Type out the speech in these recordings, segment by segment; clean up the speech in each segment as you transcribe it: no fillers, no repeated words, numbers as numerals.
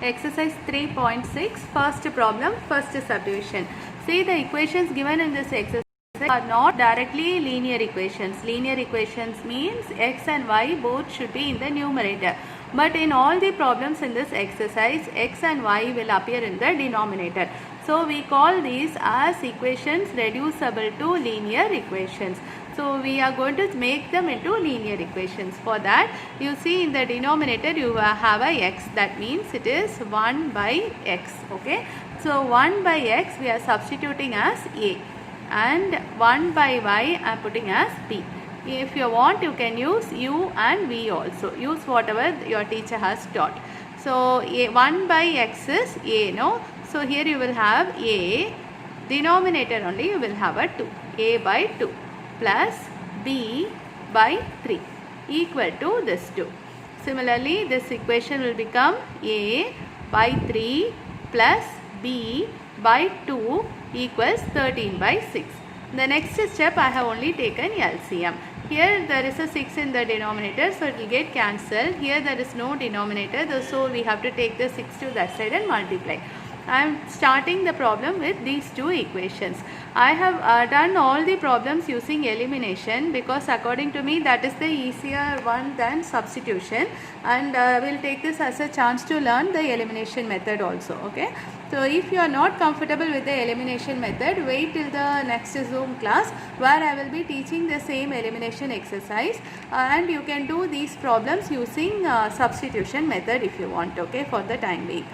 Exercise 3.6, first problem, first subdivision. See, the equations given in this exercise are not directly linear equations. Linear equations means x and y both should be in the numerator. But in all the problems in this exercise, x and y will appear in the denominator. So we call these as equations reducible to linear equations. So we are going to make them into linear equations. For that, you see in the denominator you have a x. That means it is 1 by x. Okay. So 1 by x we are substituting as a, and 1 by y I am putting as b. If you want, you can use u and v also. Use whatever your teacher has taught. So 1 by x is a, no? So here you will have a, denominator only you will have a 2, a by 2 plus b by 3 equal to this 2. Similarly, this equation will become a by 3 plus b by 2 equals 13 by 6. The next step I have only taken LCM. Here there is a 6 in the denominator, so it will get cancelled. Here there is no denominator, so we have to take the 6 to that side and multiply. I am starting the problem with these two equations. I have done all the problems using elimination because according to me that is the easier one than substitution, and we will take this as a chance to learn the elimination method also. Okay. So if you are not comfortable with the elimination method, wait till the next Zoom class where I will be teaching the same elimination exercise, and you can do these problems using substitution method if you want. Okay, for the time being.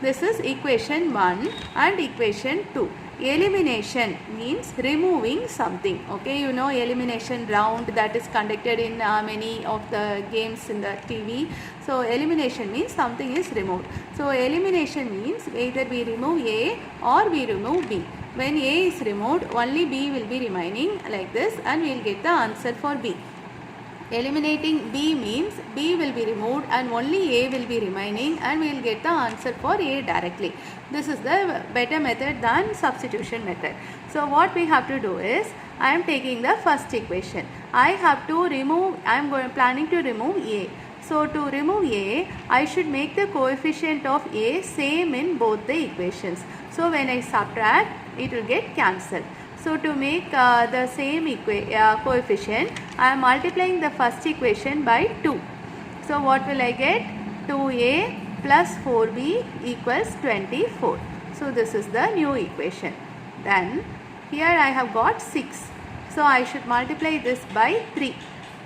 This is equation 1 and equation 2. Elimination means removing something. Okay, you know elimination round that is conducted in many of the games in the TV. So elimination means something is removed. So elimination means either we remove A or we remove B. When A is removed, only B will be remaining like this, and we will get the answer for B. Eliminating B means B will be removed and only A will be remaining, and we will get the answer for A directly. This is the better method than substitution method. So what we have to do is, I am taking the first equation. I have to remove, I am planning to remove A. So to remove A, I should make the coefficient of A same in both the equations. So when I subtract, it will get cancelled. So to make the same coefficient, I am multiplying the first equation by 2. So what will I get? 2a plus 4b equals 24. So this is the new equation. Then here I have got 6. So I should multiply this by 3.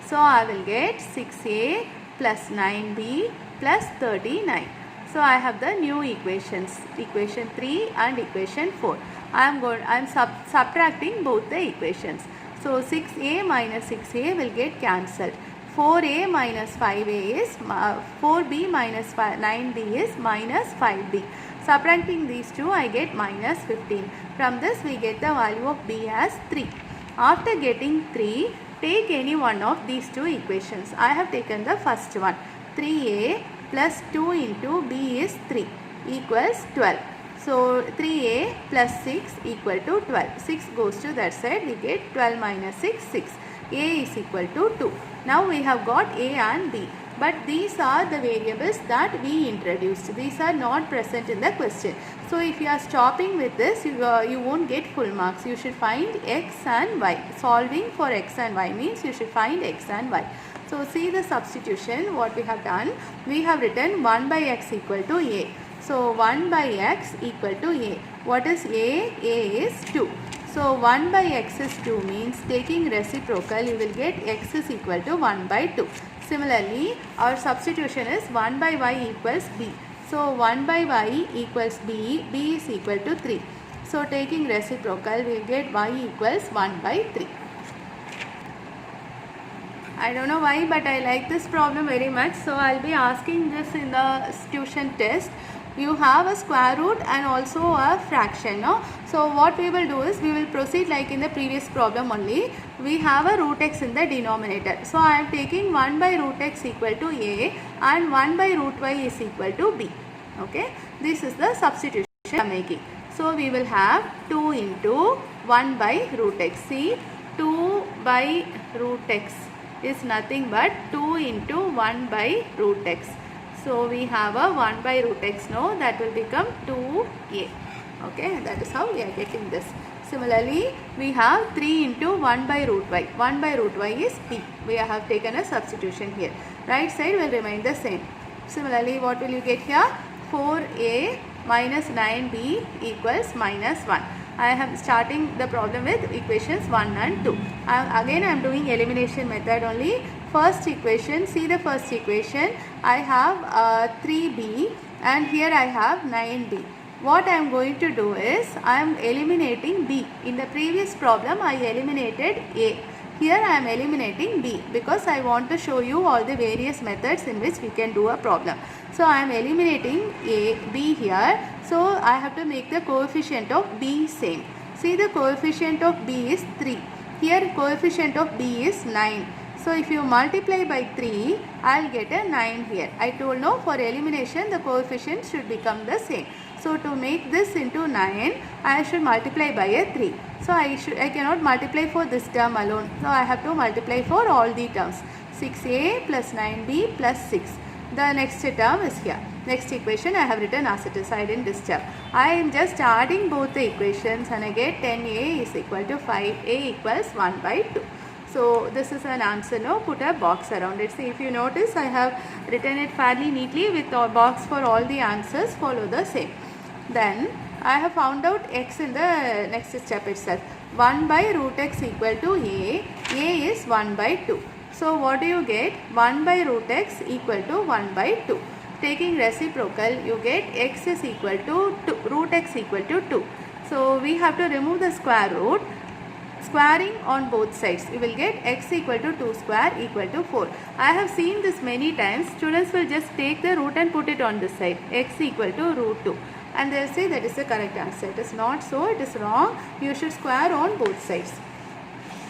So I will get 6a plus 9b plus 39. So I have the new equations, equation 3 and equation 4. I am subtracting both the equations. So 6a minus 6a will get cancelled. 4a minus 5a is 4b minus 9b is minus 5b. Subtracting these two, I get minus 15. From this we get the value of b as 3. After getting 3, take any one of these two equations. I have taken the first one. 3a plus 2 into b is 3 equals 12. So 3a plus 6 equal to 12. 6 goes to that side, we get 12 minus 6, 6. A is equal to 2. Now we have got a and b. But these are the variables that we introduced. These are not present in the question. So if you are stopping with this, you won't get full marks. You should find x and y. Solving for x and y means you should find x and y. So see the substitution, what we have done. We have written 1 by x equal to a. So 1 by x equal to a. What is a? A is 2. So 1 by x is 2 means taking reciprocal you will get x is equal to 1 by 2. Similarly, our substitution is 1 by y equals b. So 1 by y equals b, b is equal to 3. So taking reciprocal we will get y equals 1 by 3. I don't know why, but I like this problem very much. So I'll be asking this in the tuition test. You have a square root and also a fraction. No? So what we will do is we will proceed like in the previous problem only. We have a root x in the denominator. So I am taking 1 by root x equal to a and 1 by root y is equal to b. Okay. This is the substitution I am making. So we will have 2 into 1 by root x. See, 2 by root x is nothing but 2 into 1 by root x. So we have a 1 by root x now, that will become 2a. Okay, that is how we are getting this. Similarly, we have 3 into 1 by root y. 1 by root y is b. We have taken a substitution here. Right side will remain the same. Similarly, what will you get here? 4a minus 9b equals minus 1. I am starting the problem with equations 1 and 2. Again I am doing elimination method only. First equation, see the first equation, I have 3b and here I have 9b. What I am going to do is, I am eliminating b. In the previous problem I eliminated a. Here I am eliminating b because I want to show you all the various methods in which we can do a problem. So I am eliminating b here. So I have to make the coefficient of b same. See, the coefficient of b is 3. Here coefficient of b is 9. So if you multiply by 3, I will get a 9 here. I told no, for elimination the coefficient should become the same. So to make this into 9, I should multiply by a 3. So I cannot multiply for this term alone. So I have to multiply for all the terms. 6a plus 9b plus 6. The next term is here. Next equation I have written as it is. I didn't disturb. I am just adding both the equations and I get 10a is equal to 5a equals 1 by 2. So this is an answer now. Put a box around it. See, if you notice, I have written it fairly neatly with a box for all the answers. Follow the same. Then I have found out x in the next step itself. 1 by root x equal to a. A is 1 by 2. So what do you get? 1 by root x equal to 1 by 2. Taking reciprocal, you get x is equal to 2, root x equal to 2. So we have to remove the square root. Squaring on both sides, you will get x equal to 2 square equal to 4. I have seen this many times. Students will just take the root and put it on this side. X equal to root 2. And they will say that is the correct answer. It is not so, it is wrong. You should square on both sides.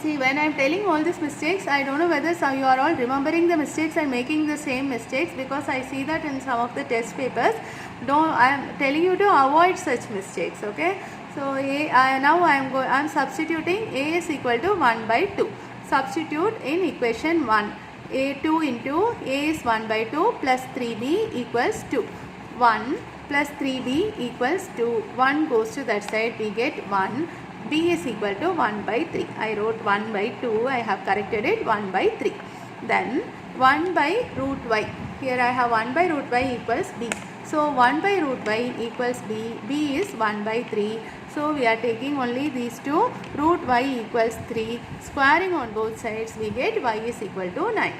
See, when I am telling all these mistakes, I don't know whether you are all remembering the mistakes and making the same mistakes, because I see that in some of the test papers. I am telling you to avoid such mistakes, okay? So now I am substituting a is equal to 1 by 2. Substitute in equation 1. A2 into a is 1 by 2 plus 3b equals 2. 1 plus 3b equals 2. 1 goes to that side, we get 1. b is equal to 1 by 3. I wrote 1 by 2, I have corrected it 1 by 3. Then 1 by root y. Here I have 1 by root y equals b. So 1 by root y equals b. b is 1 by 3. So we are taking only these two. Root y equals 3. Squaring on both sides, we get y is equal to 9.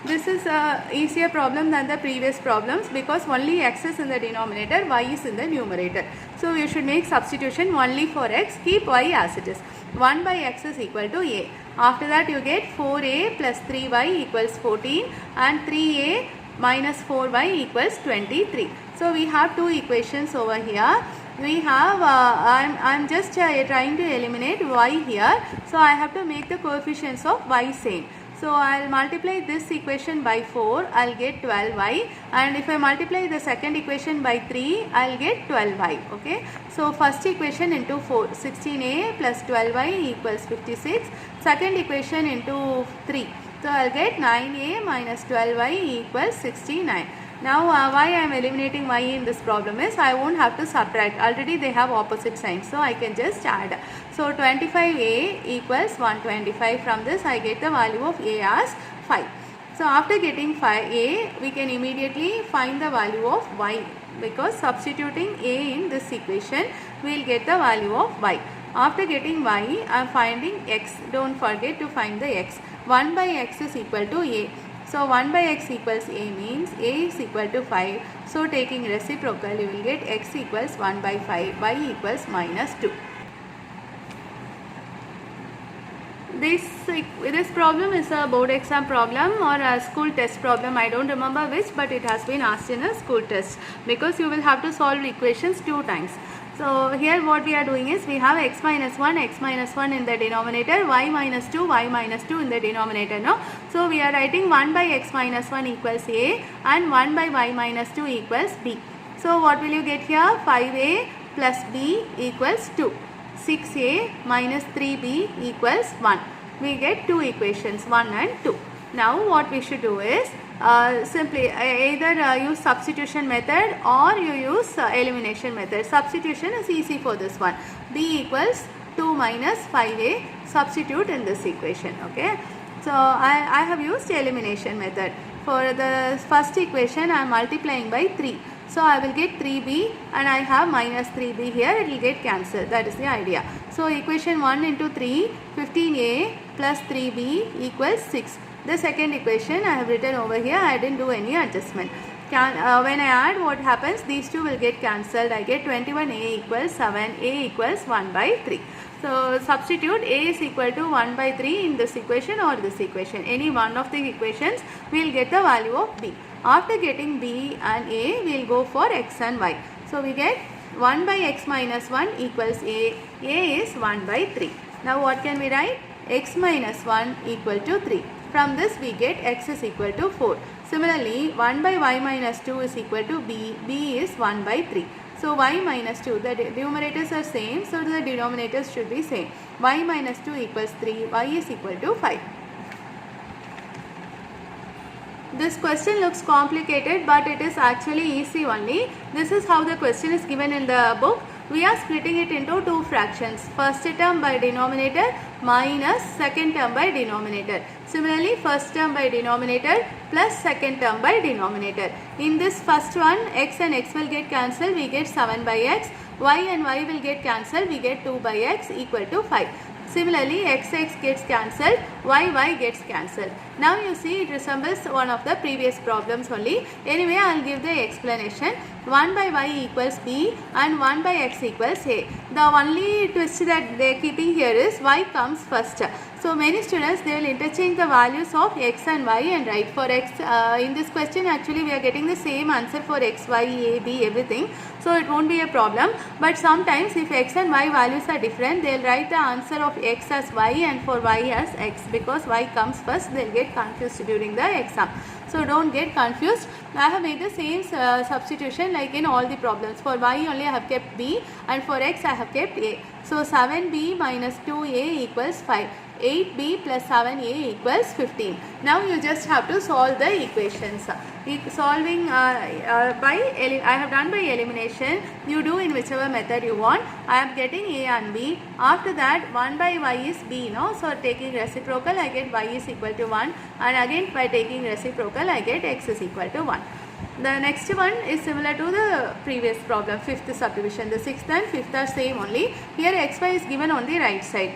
This is a easier problem than the previous problems because only x is in the denominator, y is in the numerator. So you should make substitution only for x, keep y as it is. 1 by x is equal to a. After that you get 4a plus 3y equals 14 and 3a minus 4y equals 23. So we have two equations over here. We have, I am just trying to eliminate y here. So I have to make the coefficients of y same. So I will multiply this equation by 4, I will get 12y, and if I multiply the second equation by 3, I will get 12y. Okay. So first equation into 4, 16a plus 12y equals 56. Second equation into 3. So I will get 9a minus 12y equals 69. Now why I am eliminating y in this problem is I won't have to subtract. Already they have opposite signs. So I can just add. So 25a equals 125. From this I get the value of a as 5. So after getting 5a, we can immediately find the value of y, because substituting a in this equation, we will get the value of y. After getting y, I am finding x. Don't forget to find the x. 1 by x is equal to a. So 1 by x equals a means a is equal to 5. So taking reciprocal, you will get x equals 1 by 5, y equals minus 2. This problem is a board exam problem or a school test problem. I don't remember which, but it has been asked in a school test, because you will have to solve equations 2 times. So here what we are doing is we have x minus 1 in the denominator, y minus 2 in the denominator. No? So we are writing 1 by x minus 1 equals a and 1 by y minus 2 equals b. So what will you get here? 5a plus b equals 2. 6a minus 3b equals 1. We get two equations, 1 and 2. Now what we should do is simply either use substitution method or you use elimination method. Substitution is easy for this one. B equals 2 minus 5a, substitute in this equation. Okay, so I have used elimination method. For the first equation I am multiplying by 3. So I will get 3b and I have minus 3b here, it will get cancelled. That is the idea. So equation 1 into 3, 15a plus 3b equals 6. The second equation I have written over here, I didn't do any adjustment. When I add, what happens? These two will get cancelled. I get 21a equals 7, a equals 1 by 3. So substitute a is equal to 1 by 3 in this equation or this equation. Any one of the equations, we will get the value of b. After getting b and a, we will go for x and y. So we get 1 by x minus 1 equals a is 1 by 3. Now what can we write? X minus 1 equal to 3. From this we get x is equal to 4. Similarly, 1 by y minus 2 is equal to b is 1 by 3. So y minus 2, the numerators are same, so the denominators should be same. Y minus 2 equals 3, y is equal to 5. This question looks complicated, but it is actually easy only. This is how the question is given in the book. We are splitting it into two fractions. First term by denominator minus second term by denominator. Similarly, first term by denominator plus second term by denominator. In this first one, x and x will get cancelled. We get 7 by x. Y and y will get cancelled. We get 2 by x equal to 5. Similarly, x gets cancelled, y gets cancelled. Now you see it resembles one of the previous problems only. Anyway, I will give the explanation. 1 by y equals b and 1 by x equals a. The only twist that they are keeping here is y comes first. So many students, they will interchange the values of x and y and write for x. In this question actually we are getting the same answer for x, y, a, b, everything. So it won't be a problem. But sometimes if x and y values are different, they will write the answer of x as y and for y as x, because y comes first. They will get confused during the exam. So don't get confused. I have made the same substitution like in all the problems. For y only I have kept b and for x I have kept a. So 7b minus 2a equals 5. 8b plus 7a equals 15. Now you just have to solve the equations. Solving I have done by elimination. You do in whichever method you want. I am getting a and b. After that 1 by y is b. No? So taking reciprocal I get y is equal to 1, and again by taking reciprocal I get x is equal to 1. The next one is similar to the previous problem, fifth subdivision. The sixth and fifth are same only. Here xy is given on the right side.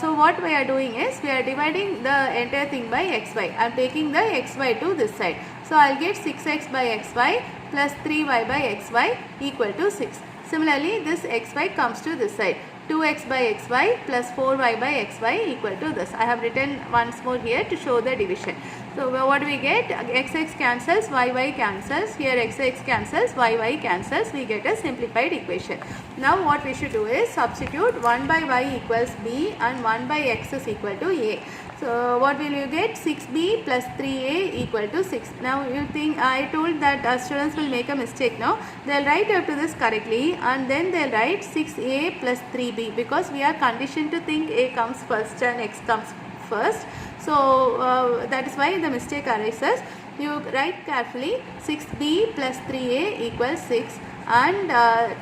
So what we are doing is we are dividing the entire thing by xy. I am taking the xy to this side. So I will get 6x by xy plus 3y by xy equal to 6. Similarly, this xy comes to this side. 2x by xy plus 4y by xy equal to this. I have written once more here to show the division. So what do we get? X cancels, y cancels. Here x cancels, y cancels. We get a simplified equation. Now what we should do is substitute 1 by y equals b and 1 by x is equal to a. So what will you get? 6b plus 3a equal to 6. Now you think I told that students will make a mistake now. They will write up to this correctly and then they will write 6a plus 3b, because we are conditioned to think a comes first and x comes first. So that is why the mistake arises. You write carefully 6b plus 3a equals 6 and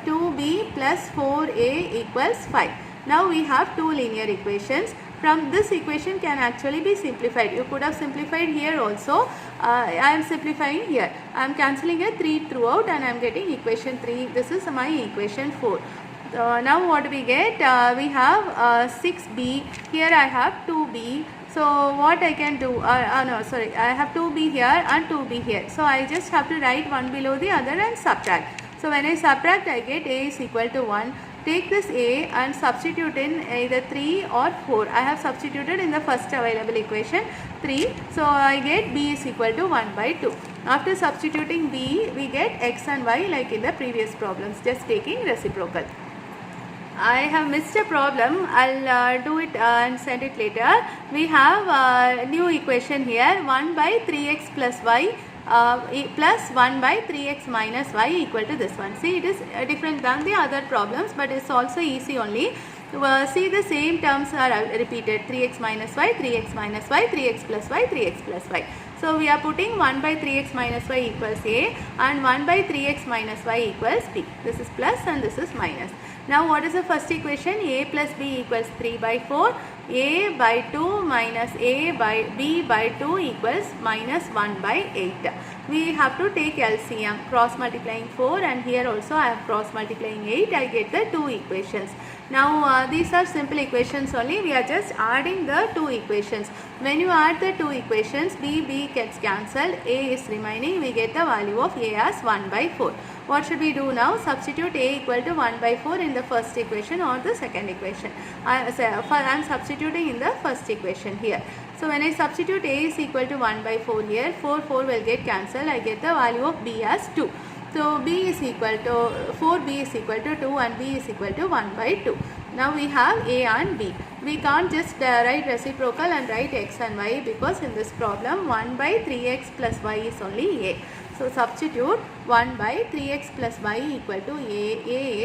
2b plus 4a equals 5. Now we have two linear equations. From this equation can actually be simplified. You could have simplified here also. I am simplifying here. I am cancelling a 3 throughout and I am getting equation 3. This is my equation 4. Now what we get? We have 6b. Here I have 2b. So what I can do? I have 2b here and 2b here. So I just have to write one below the other and subtract. So when I subtract, I get a is equal to 1. Take this a and substitute in either 3 or 4. I have substituted in the first available equation 3. So I get b is equal to 1 by 2. After substituting b, we get x and y like in the previous problems, just taking reciprocal. I have missed a problem. I'll do it and send it later. We have a new equation here, 1 by 3x plus y plus 1 by 3x minus y equal to this one. See, it is different than the other problems, but it's also easy only. See, the same terms are repeated, 3x minus y, 3x minus y, 3x plus y, 3x plus y. So we are putting 1 by 3x minus y equals a and 1 by 3x minus y equals b. This is plus and this is minus. Now what is the first equation? A plus b equals 3 by 4. A by 2 minus a by b by 2 equals minus 1 by 8. We have to take LCM, cross multiplying 4, and here also I have cross multiplying 8. I get the two equations. Now these are simple equations only. We are just adding the two equations. When you add the two equations, b gets cancelled, a is remaining. We get the value of a as 1 by 4. What should we do now? Substitute a equal to 1 by 4 in the first equation or the second equation. I am substituting in the first equation here. So when I substitute a is equal to 1 by 4 here, 4 will get cancelled. I get the value of b as 2. So b is equal to 4b is equal to 2 and b is equal to 1 by 2. Now we have a and b. We can't just write reciprocal and write x and y because in this problem 1 by 3x plus y is only a. So substitute 1 by 3x plus y equal to a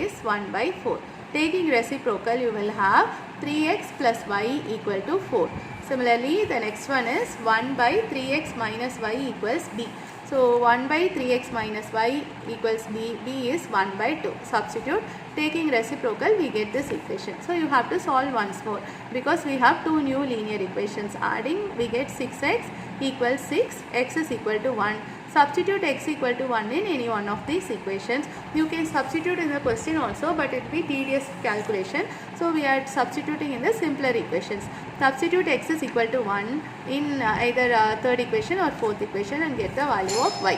is 1 by 4. Taking reciprocal, you will have 3x plus y equal to 4. Similarly, the next one is 1 by 3x minus y equals b. So 1 by 3x minus y equals b. b is 1 by 2. Substitute. Taking reciprocal, we get this equation. So you have to solve once more because we have two new linear equations. Adding, we get 6x equals 6, x is equal to 1. Substitute x equal to 1 in any one of these equations. You can substitute in the question also, but it will be tedious calculation. So we are substituting in the simpler equations. Substitute x is equal to 1 in either third equation or fourth equation and get the value of y.